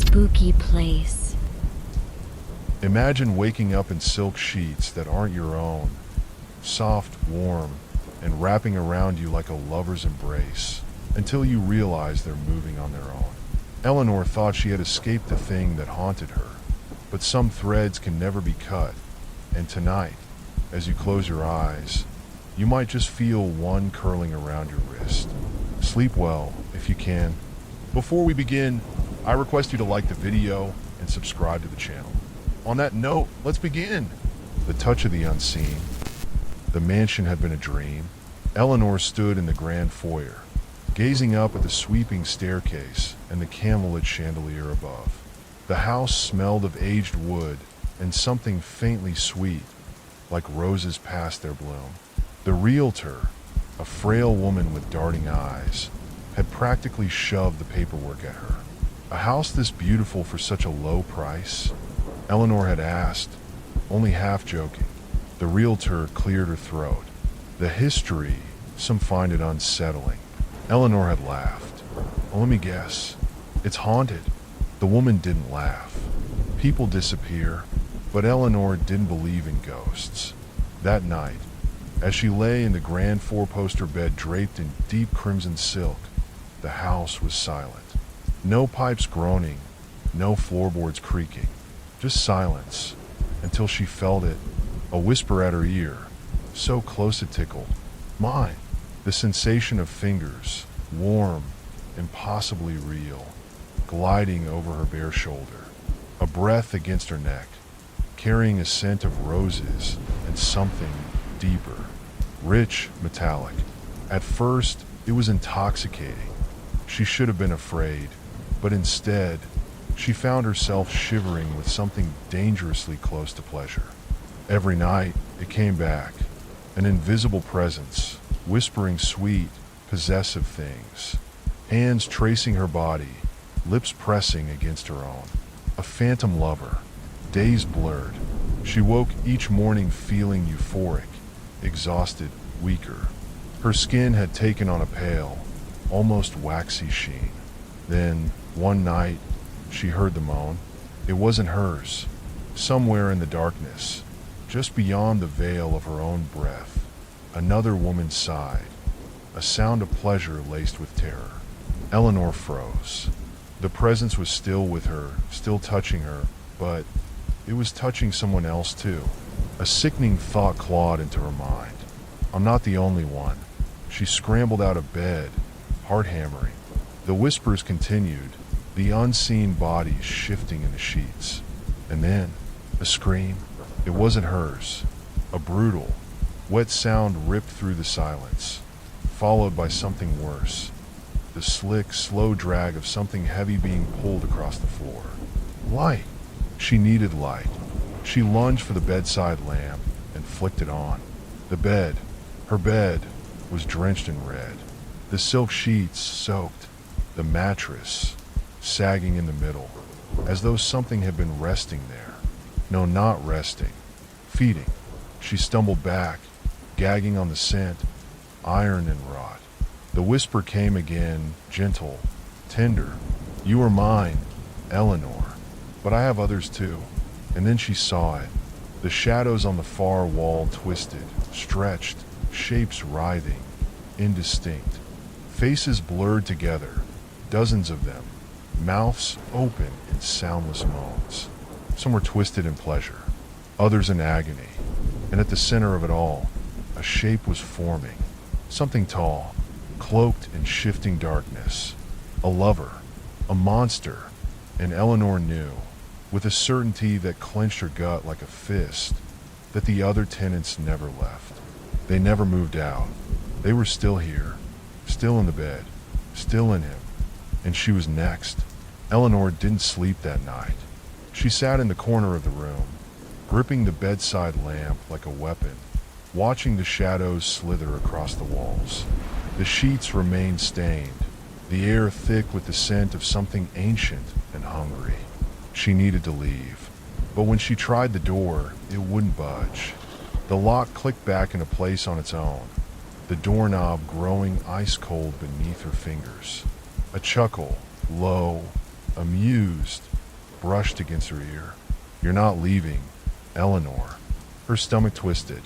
spooky place. Imagine waking up in silk sheets that aren't your own, soft, warm, and wrapping around you like a lover's embrace, until you realize they're moving on their own. Eleanor thought she had escaped the thing that haunted her, but some threads can never be cut, and tonight, as you close your eyes, you might just feel one curling around your wrist. Sleep well, if you can. Before we begin, I request you to like the video and subscribe to the channel. On that note, let's begin. The touch of the unseen. The mansion had been a dream. Eleanor stood in the grand foyer, gazing up at the sweeping staircase and the candlelit chandelier above. The house smelled of aged wood and something faintly sweet, like roses past their bloom. The realtor, a frail woman with darting eyes, had practically shoved the paperwork at her. A house this beautiful for such a low price? Eleanor had asked, only half joking. The realtor cleared her throat. The history, some find it unsettling. Eleanor had laughed. Well, let me guess. It's haunted. The woman didn't laugh. People disappear, but Eleanor didn't believe in ghosts. That night, as she lay in the grand four-poster bed draped in deep crimson silk, the house was silent. No pipes groaning, no floorboards creaking. Just silence, until she felt it, a whisper at her ear, so close it tickled. Mine. The sensation of fingers, warm, impossibly real, gliding over her bare shoulder. A breath against her neck, carrying a scent of roses and something deeper, rich, metallic. At first, it was intoxicating. She should have been afraid, but instead, she found herself shivering with something dangerously close to pleasure. Every night, it came back, an invisible presence, whispering sweet, possessive things, hands tracing her body, lips pressing against her own. A phantom lover, days blurred. She woke each morning feeling euphoric, exhausted, weaker. Her skin had taken on a pale, almost waxy sheen. Then, one night, she heard the moan. It wasn't hers. Somewhere in the darkness, just beyond the veil of her own breath, another woman sighed, a sound of pleasure laced with terror. Eleanor froze. The presence was still with her, still touching her, but it was touching someone else too. A sickening thought clawed into her mind. I'm not the only one. She scrambled out of bed, heart hammering. The whispers continued, the unseen bodies shifting in the sheets. And then, a scream. It wasn't hers. A brutal, wet sound ripped through the silence, followed by something worse. The slick, slow drag of something heavy being pulled across the floor. Light. She needed light. She lunged for the bedside lamp and flicked it on. The bed, her bed, was drenched in red. The silk sheets soaked. The mattress, sagging in the middle, as though something had been resting there. No, not resting. Feeding. She stumbled back, gagging on the scent, iron and rot. The whisper came again, gentle, tender. You are mine, Eleanor, but I have others too. And then she saw it. The shadows on the far wall twisted, stretched, shapes writhing, indistinct. Faces blurred together, dozens of them, mouths open in soundless moans. Some were twisted in pleasure, others in agony, and at the center of it all, a shape was forming. Something tall, cloaked in shifting darkness. A lover, a monster, and Eleanor knew, with a certainty that clenched her gut like a fist, that the other tenants never left. They never moved out. They were still here, still in the bed, still in him, and she was next. Eleanor didn't sleep that night. She sat in the corner of the room, gripping the bedside lamp like a weapon, watching the shadows slither across the walls. The sheets remained stained, the air thick with the scent of something ancient and hungry. She needed to leave, but when she tried the door, it wouldn't budge. The lock clicked back into place on its own, the doorknob growing ice-cold beneath her fingers. A chuckle, low, amused, brushed against her ear. "You're not leaving, Eleanor." Her stomach twisted.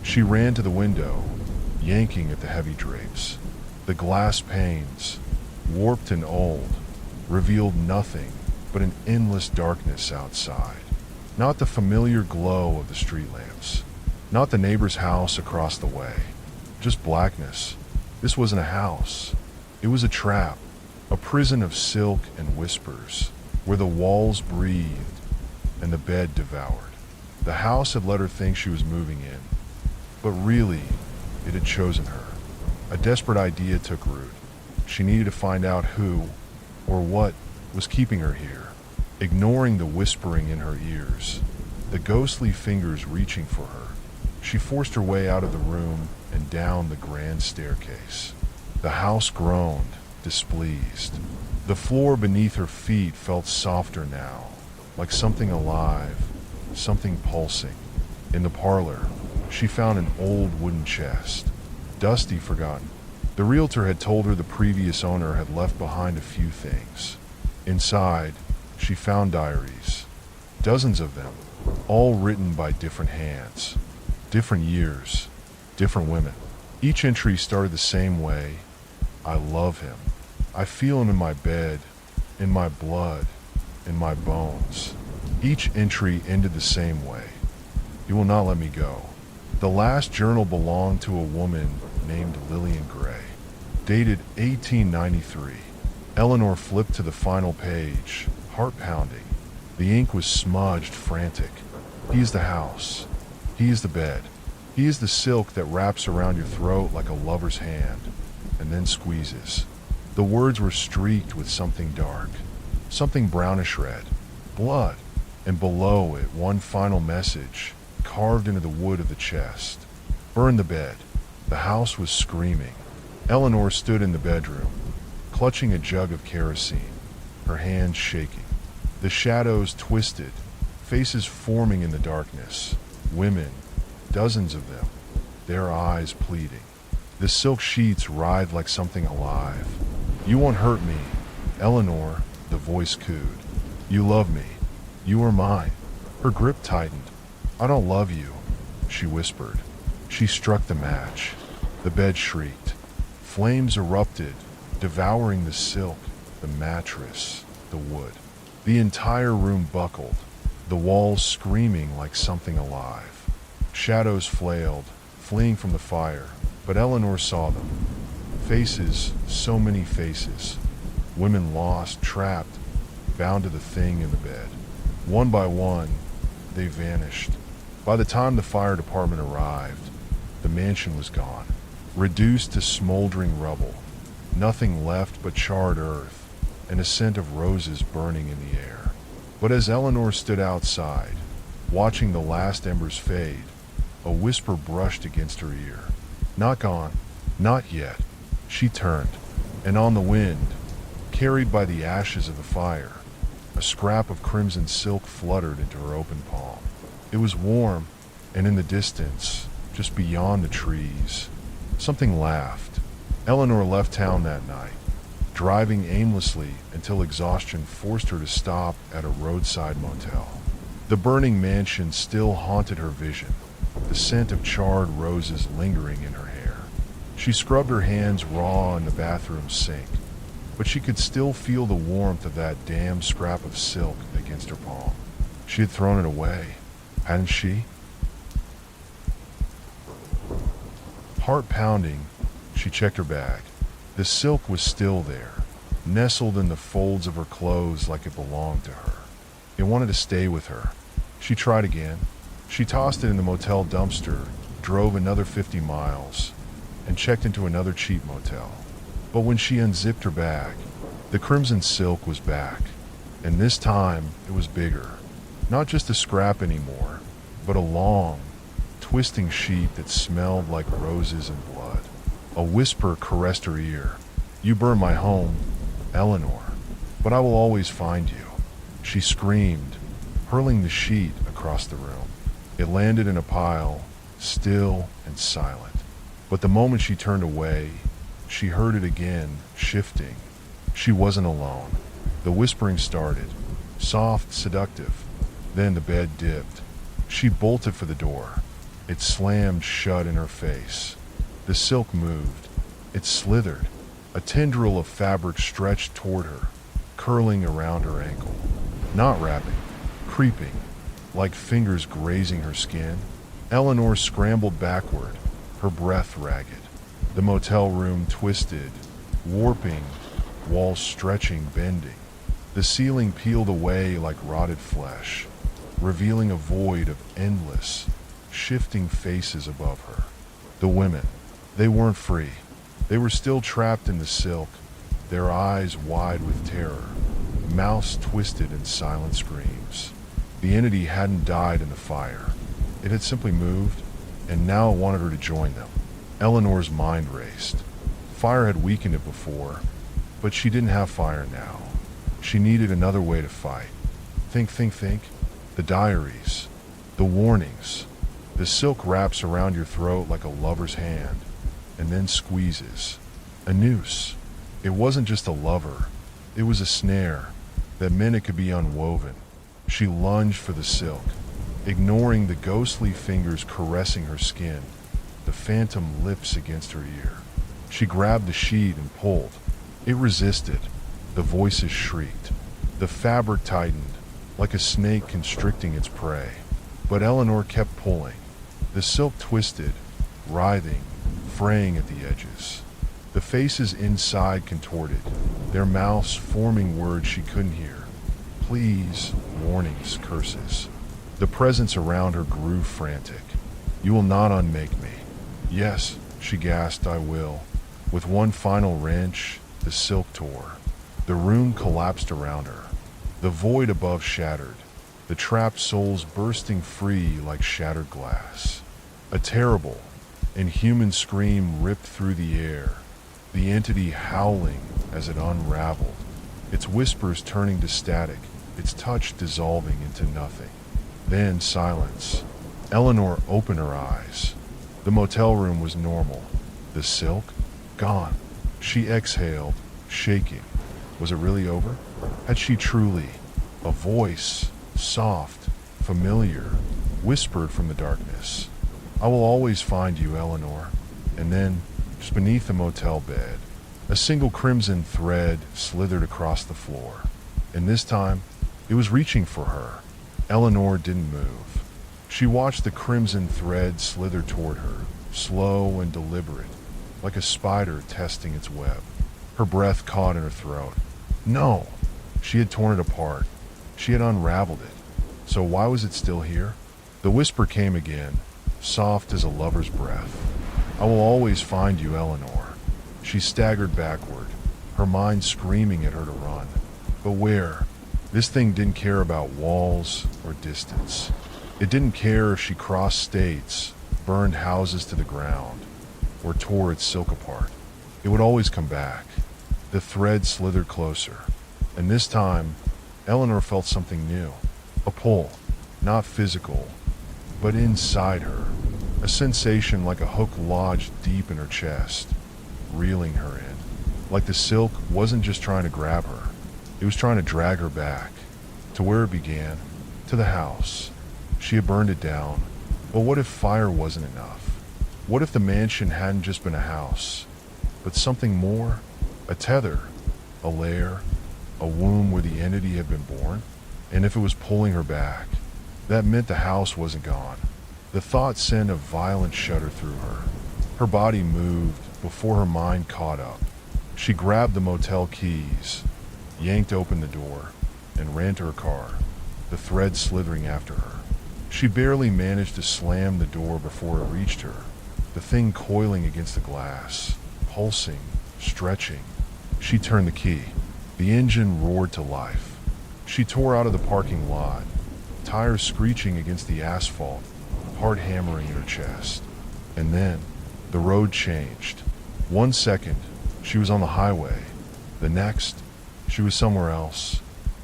She ran to the window, yanking at the heavy drapes. The glass panes, warped and old, revealed nothing but an endless darkness outside. Not the familiar glow of the street lamps, not the neighbor's house across the way, just blackness. This wasn't a house. It was a trap, a prison of silk and whispers, where the walls breathed and the bed devoured. The house had let her think she was moving in, but really, it had chosen her. A desperate idea took root. She needed to find out who, or what, was keeping her here, ignoring the whispering in her ears, the ghostly fingers reaching for her. She forced her way out of the room and down the grand staircase. The house groaned, displeased. The floor beneath her feet felt softer now, like something alive, something pulsing. In the parlor, she found an old wooden chest, dusty, forgotten. The realtor had told her the previous owner had left behind a few things. Inside, she found diaries, dozens of them, all written by different hands, different years, different women. Each entry started the same way. "I love him. I feel him in my bed, in my blood, in my bones." Each entry ended the same way. "He will not let me go." The last journal belonged to a woman named Lillian Gray, dated 1893. Eleanor flipped to the final page, heart pounding. The ink was smudged, frantic. "He is the house. He is the bed. He is the silk that wraps around your throat like a lover's hand, and then squeezes." The words were streaked with something dark, something brownish red, blood, and below it one final message, carved into the wood of the chest: "Burn the bed." The house was screaming. Eleanor stood in the bedroom, clutching a jug of kerosene, her hands shaking. The shadows twisted, faces forming in the darkness. Women, dozens of them, their eyes pleading. The silk sheets writhed like something alive. "You won't hurt me, Eleanor," the voice cooed. "You love me. You are mine." Her grip tightened. "I don't love you," she whispered. She struck the match. The bed shrieked. Flames erupted, devouring the silk, the mattress, the wood. The entire room buckled, the walls screaming like something alive. Shadows flailed, fleeing from the fire, but Eleanor saw them. Faces, so many faces. Women lost, trapped, bound to the thing in the bed. One by one, they vanished. By the time the fire department arrived, the mansion was gone, reduced to smoldering rubble. Nothing left but charred earth and a scent of roses burning in the air. But as Eleanor stood outside, watching the last embers fade, a whisper brushed against her ear. "Not gone, not yet." She turned, and on the wind, carried by the ashes of the fire, a scrap of crimson silk fluttered into her open palm. It was warm, and in the distance, just beyond the trees, something laughed. Eleanor left town that night, driving aimlessly until exhaustion forced her to stop at a roadside motel. The burning mansion still haunted her vision, the scent of charred roses lingering in her hair. She scrubbed her hands raw in the bathroom sink, but she could still feel the warmth of that damn scrap of silk against her palm. She had thrown it away, hadn't she? Heart pounding, she checked her bag. The silk was still there, nestled in the folds of her clothes like it belonged to her. It wanted to stay with her. She tried again. She tossed it in the motel dumpster, drove another 50 miles, and checked into another cheap motel. But when she unzipped her bag, the crimson silk was back, and this time it was bigger. Not just a scrap anymore, but a long, twisting sheet that smelled like roses and blood. A whisper caressed her ear. "You burned my home, Eleanor, but I will always find you." She screamed, hurling the sheet across the room. It landed in a pile, still and silent. But the moment she turned away, she heard it again, shifting. She wasn't alone. The whispering started, soft, seductive. Then the bed dipped. She bolted for the door. It slammed shut in her face. The silk moved. It slithered. A tendril of fabric stretched toward her, curling around her ankle. Not wrapping, creeping, like fingers grazing her skin. Eleanor scrambled backward, her breath ragged. The motel room twisted, warping, walls stretching, bending. The ceiling peeled away like rotted flesh, revealing a void of endless, shifting faces above her. The women, they weren't free. They were still trapped in the silk, their eyes wide with terror, mouths twisted in silent screams. The entity hadn't died in the fire. It had simply moved, and now it wanted her to join them. Eleanor's mind raced. Fire had weakened it before, but she didn't have fire now. She needed another way to fight. Think. The diaries, the warnings. The silk wraps around your throat like a lover's hand, and then squeezes. A noose. It wasn't just a lover. It was a snare that meant it could be unwoven. She lunged for the silk, ignoring the ghostly fingers caressing her skin, the phantom lips against her ear. She grabbed the sheet and pulled. It resisted. The voices shrieked. The fabric tightened, like a snake constricting its prey. But Eleanor kept pulling. The silk twisted, writhing, fraying at the edges. The faces inside contorted, their mouths forming words she couldn't hear. Please, warnings, curses. The presence around her grew frantic. You will not unmake me. Yes, she gasped, I will. With one final wrench, the silk tore. The room collapsed around her. The void above shattered, the trapped souls bursting free like shattered glass. A terrible, inhuman scream ripped through the air, the entity howling as it unraveled, its whispers turning to static, its touch dissolving into nothing. Then silence. Eleanor opened her eyes. The motel room was normal. The silk? Gone. She exhaled, shaking. Was it really over? Had she truly? A voice, soft, familiar, whispered from the darkness. I will always find you, Eleanor. And then, just beneath the motel bed, a single crimson thread slithered across the floor. And this time, it was reaching for her. Eleanor didn't move. She watched the crimson thread slither toward her, slow and deliberate, like a spider testing its web. Her breath caught in her throat. No! She had torn it apart. She had unraveled it. So why was it still here? The whisper came again, soft as a lover's breath. I will always find you, Eleanor. She staggered backward, her mind screaming at her to run. But where? This thing didn't care about walls or distance. It didn't care if she crossed states, burned houses to the ground, or tore its silk apart. It would always come back. The thread slithered closer, and this time, Eleanor felt something new. A pull, not physical, but inside her. A sensation like a hook lodged deep in her chest, reeling her in. Like the silk wasn't just trying to grab her, it was trying to drag her back. To where it began, to the house. She had burned it down, but what if fire wasn't enough? What if the mansion hadn't just been a house, but something more? A tether, a lair, a womb where the entity had been born? And if it was pulling her back, that meant the house wasn't gone. The thought sent a violent shudder through her. Her body moved before her mind caught up. She grabbed the motel keys, yanked open the door, and ran to her car, the thread slithering after her. She barely managed to slam the door before it reached her, the thing coiling against the glass, pulsing, stretching. She turned the key. The engine roared to life. She tore out of the parking lot, tires screeching against the asphalt, heart hammering in her chest. And then, the road changed. 1 second, she was on the highway. The next, she was somewhere else.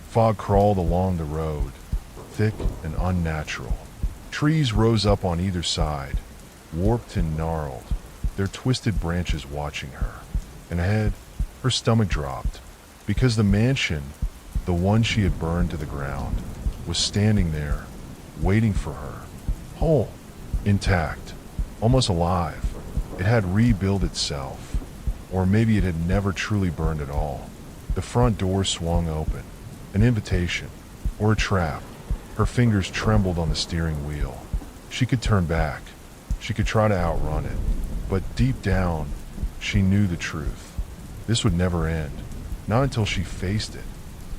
Fog crawled along the road, thick and unnatural. Trees rose up on either side, warped and gnarled, their twisted branches watching her. And ahead, her stomach dropped, because the mansion, the one she had burned to the ground, was standing there, waiting for her, whole, intact, almost alive. It had rebuilt itself, or maybe it had never truly burned at all. The front door swung open, an invitation, or a trap. Her fingers trembled on the steering wheel. She could turn back. She could try to outrun it. But deep down, she knew the truth. This would never end. Not until she faced it.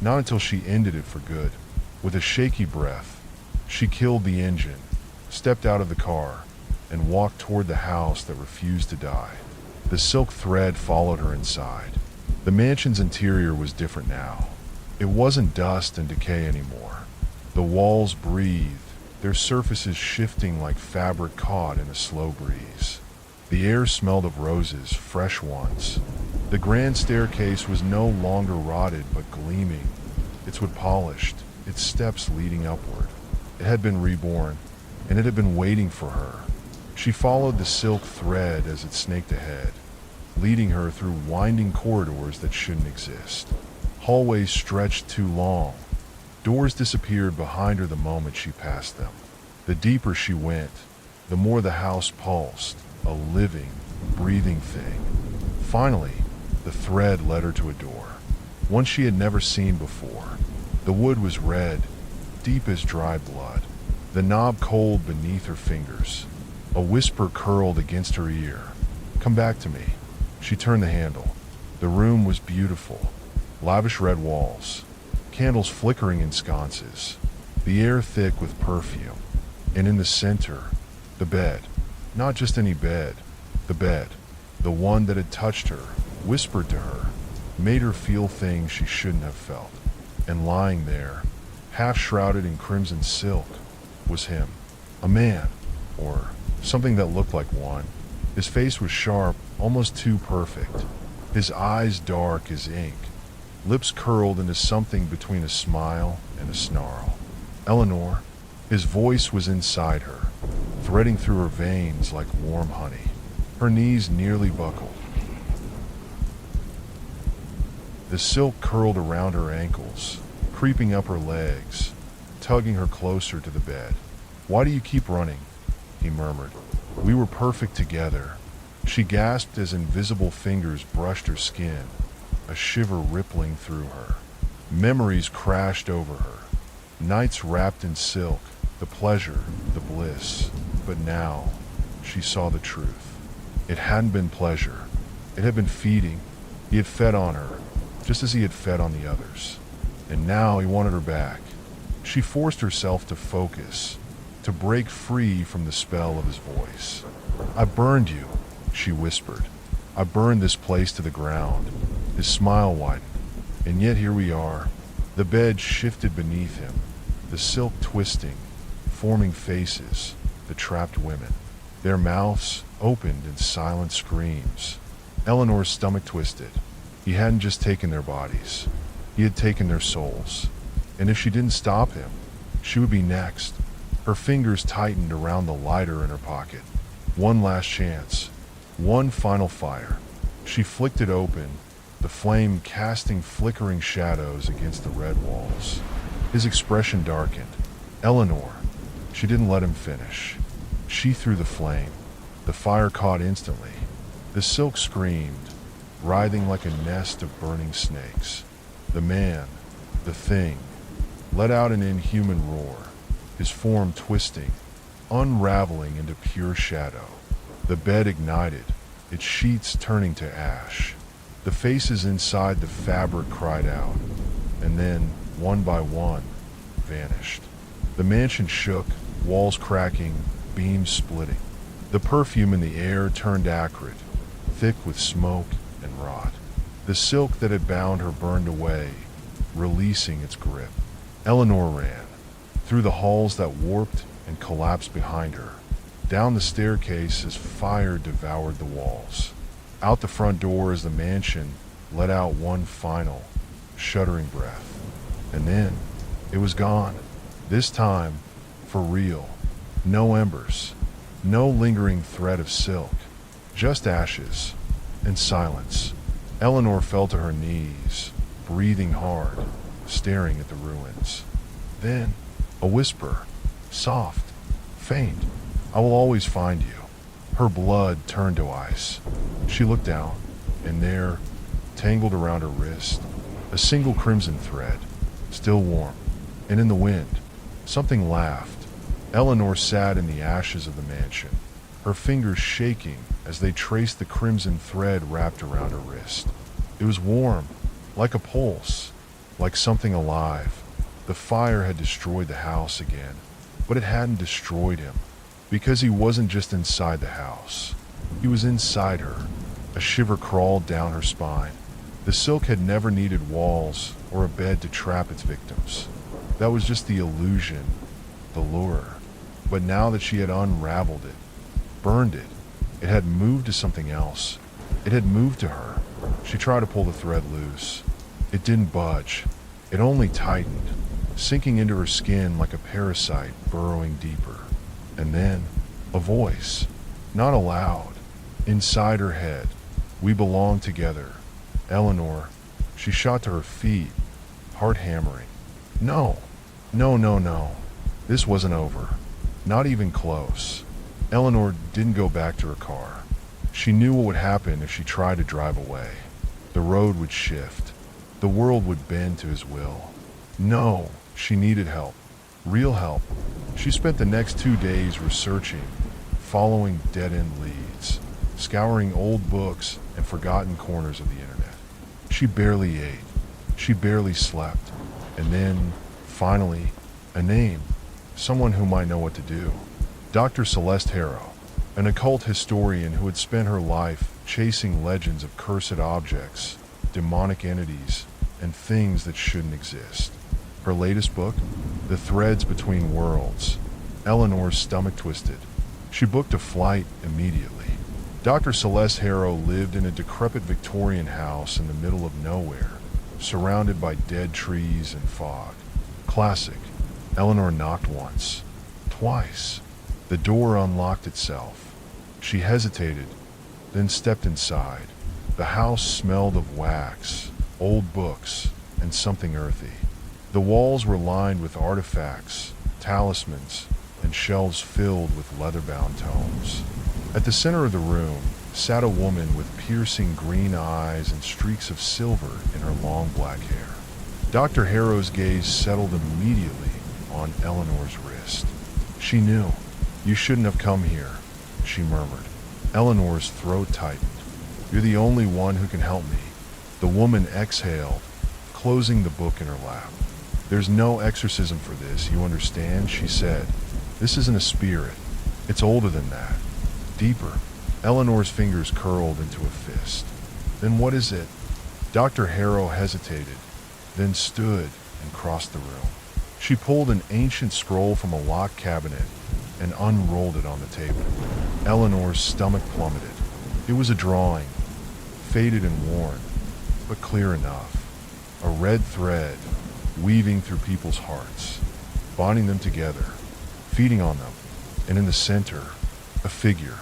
Not until she ended it for good. With a shaky breath, she killed the engine, stepped out of the car, and walked toward the house that refused to die. The silk thread followed her inside. The mansion's interior was different now. It wasn't dust and decay anymore. The walls breathed, their surfaces shifting like fabric caught in a slow breeze. The air smelled of roses, fresh ones. The grand staircase was no longer rotted but gleaming, its wood polished, its steps leading upward. It had been reborn, and it had been waiting for her. She followed the silk thread as it snaked ahead, leading her through winding corridors that shouldn't exist. Hallways stretched too long. Doors disappeared behind her the moment she passed them. The deeper she went, the more the house pulsed, a living, breathing thing. Finally, the thread led her to a door, one she had never seen before. The wood was red, deep as dried blood, the knob cold beneath her fingers. A whisper curled against her ear. "Come back to me." She turned the handle. The room was beautiful. Lavish red walls, candles flickering in sconces, the air thick with perfume. And in the center, the bed. Not just any bed, the bed. The one that had touched her, whispered to her, made her feel things she shouldn't have felt. And lying there, half shrouded in crimson silk, was him. A man, or something that looked like one. His face was sharp, almost too perfect. His eyes dark as ink, lips curled into something between a smile and a snarl. "Eleanor." His voice was inside her, threading through her veins like warm honey. Her knees nearly buckled. The silk curled around her ankles, creeping up her legs, tugging her closer to the bed. "Why do you keep running?" he murmured. "We were perfect together." She gasped as invisible fingers brushed her skin, a shiver rippling through her. Memories crashed over her. Nights wrapped in silk, the pleasure, the bliss. But now, she saw the truth. It hadn't been pleasure. It had been feeding. He had fed on her, just as he had fed on the others. And now he wanted her back. She forced herself to focus, to break free from the spell of his voice. "I burned you," she whispered. "I burned this place to the ground." His smile widened. "And yet here we are." The bed shifted beneath him, the silk twisting, forming faces, the trapped women. Their mouths opened in silent screams. Eleanor's stomach twisted. He hadn't just taken their bodies. He had taken their souls. And if she didn't stop him, she would be next. Her fingers tightened around the lighter in her pocket. One last chance. One final fire. She flicked it open, the flame casting flickering shadows against the red walls. His expression darkened. "Eleanor." She didn't let him finish. She threw the flame. The fire caught instantly. The silk screamed, writhing like a nest of burning snakes. The man, the thing, let out an inhuman roar, his form twisting, unraveling into pure shadow. The bed ignited, its sheets turning to ash. The faces inside the fabric cried out, and then, one by one, vanished. The mansion shook, walls cracking, beams splitting. The perfume in the air turned acrid, thick with smoke and rot. The silk that had bound her burned away, releasing its grip. Eleanor ran, through the halls that warped and collapsed behind her, down the staircase as fire devoured the walls, out the front door as the mansion let out one final, shuddering breath. And then, it was gone. This time, for real. No embers, no lingering thread of silk, just ashes and silence. Eleanor fell to her knees, breathing hard, staring at the ruins. Then, a whisper, soft, faint. "I will always find you." Her blood turned to ice. She looked down, and there, tangled around her wrist, a single crimson thread, still warm, and in the wind, something laughed. Eleanor sat in the ashes of the mansion, her fingers shaking as they traced the crimson thread wrapped around her wrist. It was warm, like a pulse, like something alive. The fire had destroyed the house again, but it hadn't destroyed him, because he wasn't just inside the house. He was inside her. A shiver crawled down her spine. The silk had never needed walls or a bed to trap its victims. That was just the illusion, the lure. But now that she had unraveled it, burned it, it had moved to something else. It had moved to her. She tried to pull the thread loose. It didn't budge. It only tightened, sinking into her skin like a parasite burrowing deeper. And then, a voice, not aloud, inside her head. "We belong together. Eleanor." She shot to her feet, heart hammering. No, no, no, no. This wasn't over. Not even close. Eleanor didn't go back to her car. She knew what would happen if she tried to drive away. The road would shift. The world would bend to his will. No, she needed help. Real help. She spent the next 2 days researching, following dead-end leads, scouring old books and forgotten corners of the internet. She barely ate. She barely slept. And then, finally, a name. Someone who might know what to do. Dr. Celeste Harrow, an occult historian who had spent her life chasing legends of cursed objects, demonic entities, and things that shouldn't exist. Her latest book, The Threads Between Worlds. Eleanor's stomach twisted. She booked a flight immediately. Dr. Celeste Harrow lived in a decrepit Victorian house in the middle of nowhere, surrounded by dead trees and fog. Classic. Eleanor knocked once, twice. The door unlocked itself. She hesitated, then stepped inside. The house smelled of wax, old books, and something earthy. The walls were lined with artifacts, talismans, and shelves filled with leather-bound tomes. At the center of the room sat a woman with piercing green eyes and streaks of silver in her long black hair. Dr. Harrow's gaze settled immediately on Eleanor's wrist. She knew. "You shouldn't have come here," she murmured. Eleanor's throat tightened. "You're the only one who can help me." The woman exhaled, closing the book in her lap. "There's no exorcism for this, you understand?" she said. "This isn't a spirit. It's older than that. Deeper." Eleanor's fingers curled into a fist. "Then what is it?" Dr. Harrow hesitated, then stood and crossed the room. She pulled an ancient scroll from a locked cabinet and unrolled it on the table. Eleanor's stomach plummeted. It was a drawing, faded and worn, but clear enough. A red thread weaving through people's hearts, bonding them together, feeding on them, and in the center, a figure,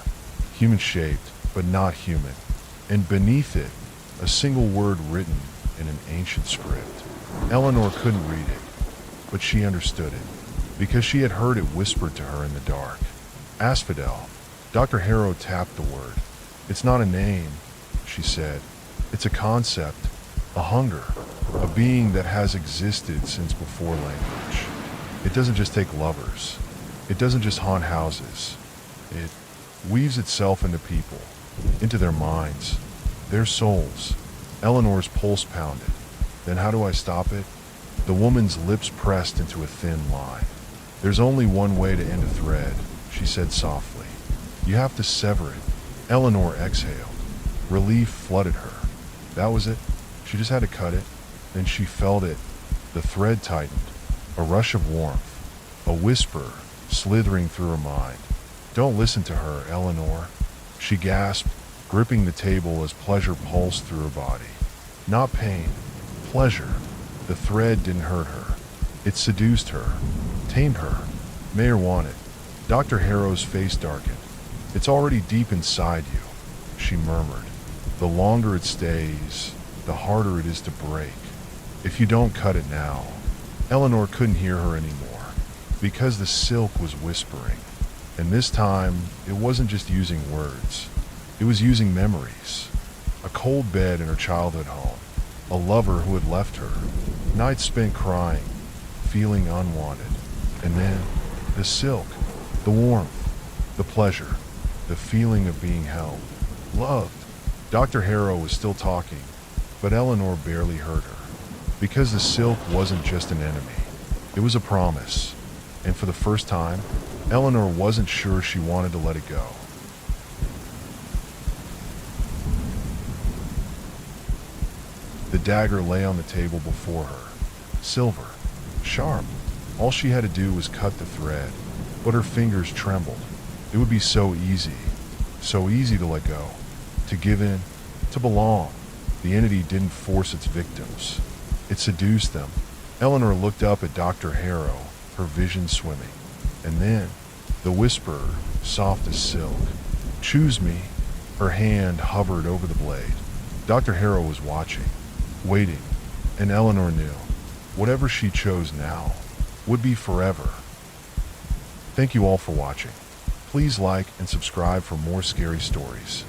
human-shaped but not human, and beneath it, a single word written in an ancient script. Eleanor couldn't read it, but she understood it, because she had heard it whispered to her in the dark. Asphodel. Dr. Harrow tapped the word. "It's not a name," she said. "It's a concept, a hunger, a being that has existed since before language. It doesn't just take lovers. It doesn't just haunt houses. It weaves itself into people, into their minds, their souls." Eleanor's pulse pounded. "Then how do I stop it?" The woman's lips pressed into a thin line. "There's only one way to end a thread," she said softly. "You have to sever it." Eleanor exhaled. Relief flooded her. That was it. She just had to cut it. Then she felt it. The thread tightened. A rush of warmth. A whisper slithering through her mind. "Don't listen to her, Eleanor." She gasped, gripping the table as pleasure pulsed through her body. Not pain. Pleasure. The thread didn't hurt her. It seduced her, tamed her, made her want it. Dr. Harrow's face darkened. "It's already deep inside you," she murmured. "The longer it stays, the harder it is to break." If you don't cut it now. Eleanor couldn't hear her anymore, because the silk was whispering. And this time, it wasn't just using words. It was using memories. A cold bed in her childhood home. A lover who had left her. Nights spent crying, feeling unwanted. And then, the silk, the warmth, the pleasure, the feeling of being held, loved. Dr. Harrow was still talking, but Eleanor barely heard her. Because the silk wasn't just an enemy. It was a promise. And for the first time, Eleanor wasn't sure she wanted to let it go. The dagger lay on the table before her. Silver. Sharp. All she had to do was cut the thread. But her fingers trembled. It would be so easy. So easy to let go. To give in. To belong. The entity didn't force its victims. It seduced them. Eleanor looked up at Dr. Harrow, her vision swimming. And then, the whisperer, soft as silk. Choose me. Her hand hovered over the blade. Dr. Harrow was watching, waiting, and Eleanor knew, whatever she chose now, would be forever. Thank you all for watching. Please like and subscribe for more scary stories.